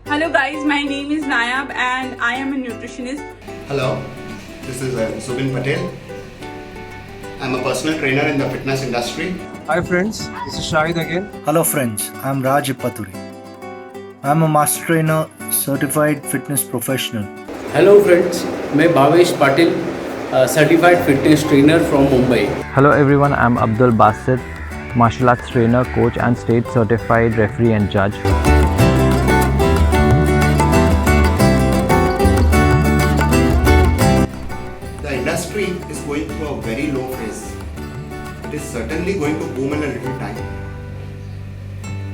Hello guys, my name is Nayab and I am a nutritionist. Hello, this is Subin Patel. I'm a personal trainer in the fitness industry. Hi friends, this is Shahid again. Hello friends, I'm Raj Ipaturi. I'm a master trainer, certified fitness professional. Hello friends, मैं Bhavesh Patil, certified fitness trainer from Mumbai. Hello everyone, I'm Abdul Basit, martial arts trainer, coach and state certified referee and judge. The industry is going through a very low phase. It is certainly going to boom in a little time.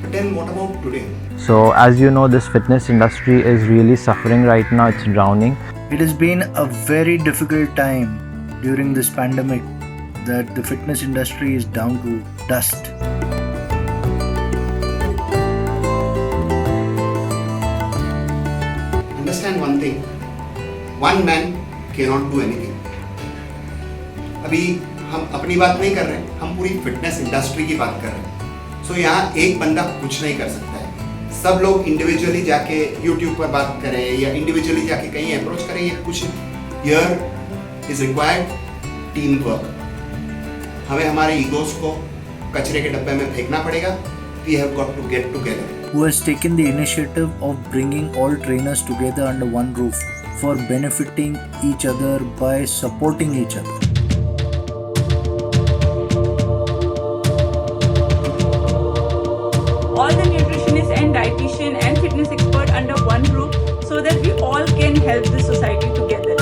But then what about today? So as you know, this fitness industry is really suffering right now, it's drowning. It has been a very difficult time during this pandemic that the fitness industry is down to dust. Understand one thing, one man cannot do anything. अभी हम अपनी बात नहीं कर रहे हैं, हम पूरी फिटनेस इंडस्ट्री की बात कर रहे हैं. सो यहाँ एक बंदा कुछ नहीं कर सकता है. सब लोग इंडिविजुअली जाके यूट्यूब पर बात करें या इंडिविजुअली जाके कहीं अप्रोच करें, ये कुछ here is required team work. हमें हमारे ईगोस को कचरे के डब्बे में फेंकना पड़ेगा. We have got to get together. Who has taken the initiative of bringing all trainers together under one roof for benefiting each other by supporting each other. All the nutritionists and dietitian and fitness expert under one roof so that we all can help the society together.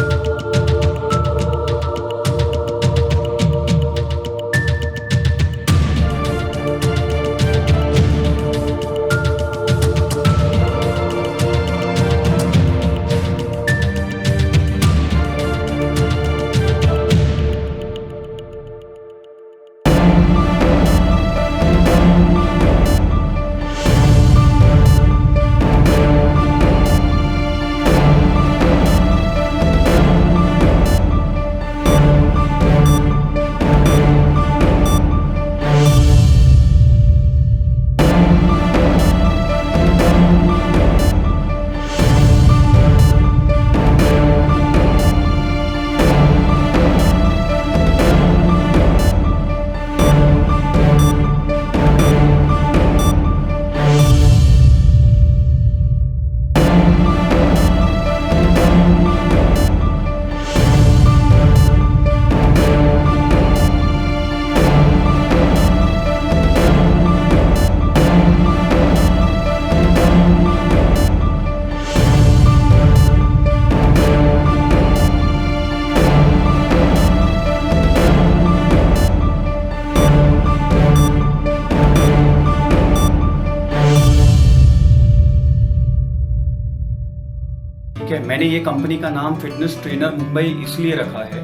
मैंने ये company का नाम fitness trainer Mumbai इसलिए रखा है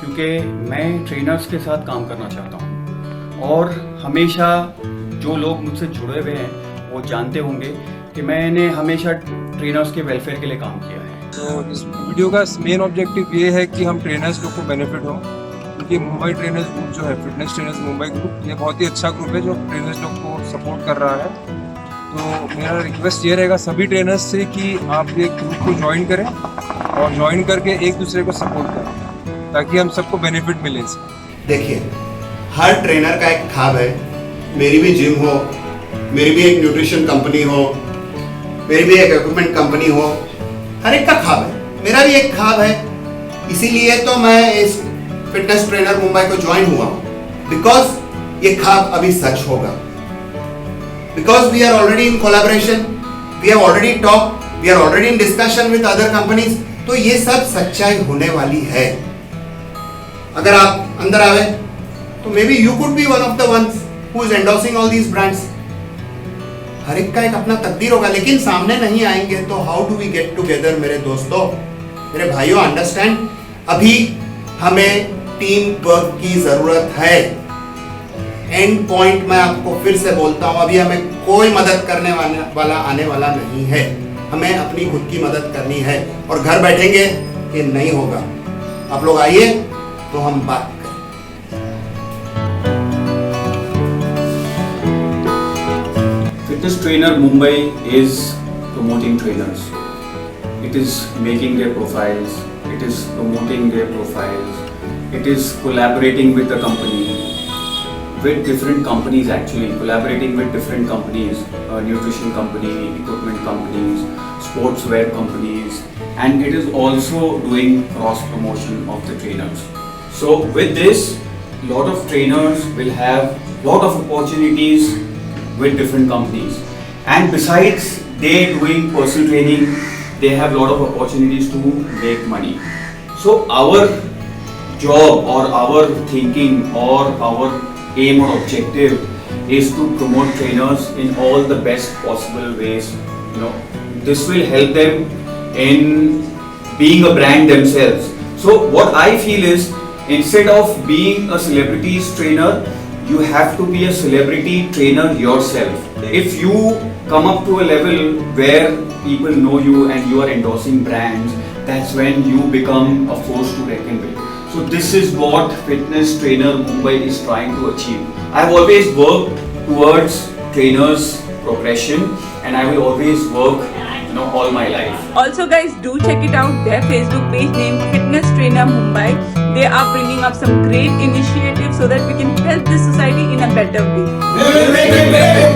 क्योंकि मैं trainers के साथ काम करना चाहता हूँ और हमेशा जो लोग मुझसे जुड़े हुए हैं वो जानते होंगे कि मैंने हमेशा ट्रेनर्स के वेलफेयर के लिए काम किया है. तो इस वीडियो का मेन ऑब्जेक्टिव ये है कि हम ट्रेनर्स लोग को बेनिफिट हो, क्योंकि मुंबई ट्रेनर्स ग्रुप जो है फिटनेस ट्रेनर्स मुंबई ग्रुप, ये बहुत ही अच्छा ग्रुप है जो ट्रेनर्स लोग को सपोर्ट कर रहा है. तो मेरा रिक्वेस्ट ये रहेगा सभी ट्रेनर्स से कि आप ये ग्रुप को ज्वाइन करें और ज्वाइन करके एक दूसरे को सपोर्ट करें ताकि हम सबको बेनिफिट मिले इससे. देखिए, हर ट्रेनर का एक ख्वाब है. मेरी भी जिम हो, मेरी भी एक न्यूट्रिशन कंपनी हो, मेरी भी एक इक्विपमेंट कंपनी हो. हर एक का ख्वाब है. मेरा भी एक ख्वाब है. इसीलिए तो मैं इस फिटनेस ट्रेनर मुंबई को ज्वाइन हुआ, बिकॉज ये ख्वाब अभी सच होगा. Because we are already in collaboration, we have already talked, we are already in discussion with other companies. तो ये सब सच्चाई होने वाली है. अगर आप अंदर आवे तो maybe you could be one of the ones who is endorsing all these brands. हर एक का एक अपना तकदीर होगा, लेकिन सामने नहीं आएंगे तो how do we get together. मेरे दोस्तों, मेरे भाइयों, अंडरस्टैंड, अभी हमें टीम वर्क की जरूरत है. एंड पॉइंट मैं आपको फिर से बोलता हूं, अभी हमें कोई मदद करने वाला आने वाला नहीं है. हमें अपनी खुद की मदद करनी है और घर बैठेंगे ये नहीं होगा. आप लोग आइए तो हम बात करें. Fitness Trainer Mumbai is promoting trainers. It is making their profiles. It is promoting their profiles. It is collaborating with the company, with different companies actually, collaborating with different companies, nutrition company, equipment companies, sportswear companies, and it is also doing cross promotion of the trainers. So with this, lot of trainers will have lot of opportunities with different companies, and besides they doing personal training, they have lot of opportunities to make money. So our job or our thinking or our aim or objective is to promote trainers in all the best possible ways. This will help them in being a brand themselves. So what I feel is, instead of being a celebrities trainer, you have to be a celebrity trainer yourself. If you come up to a level where people know you and you are endorsing brands, that's when you become a force to reckon with. So this is what Fitness Trainer Mumbai is trying to achieve. I've always worked towards trainers' progression, and I will always work all my life. Also guys, do check it out, their Facebook page named Fitness Trainer Mumbai. They are bringing up some great initiatives so that we can help this society in a better way.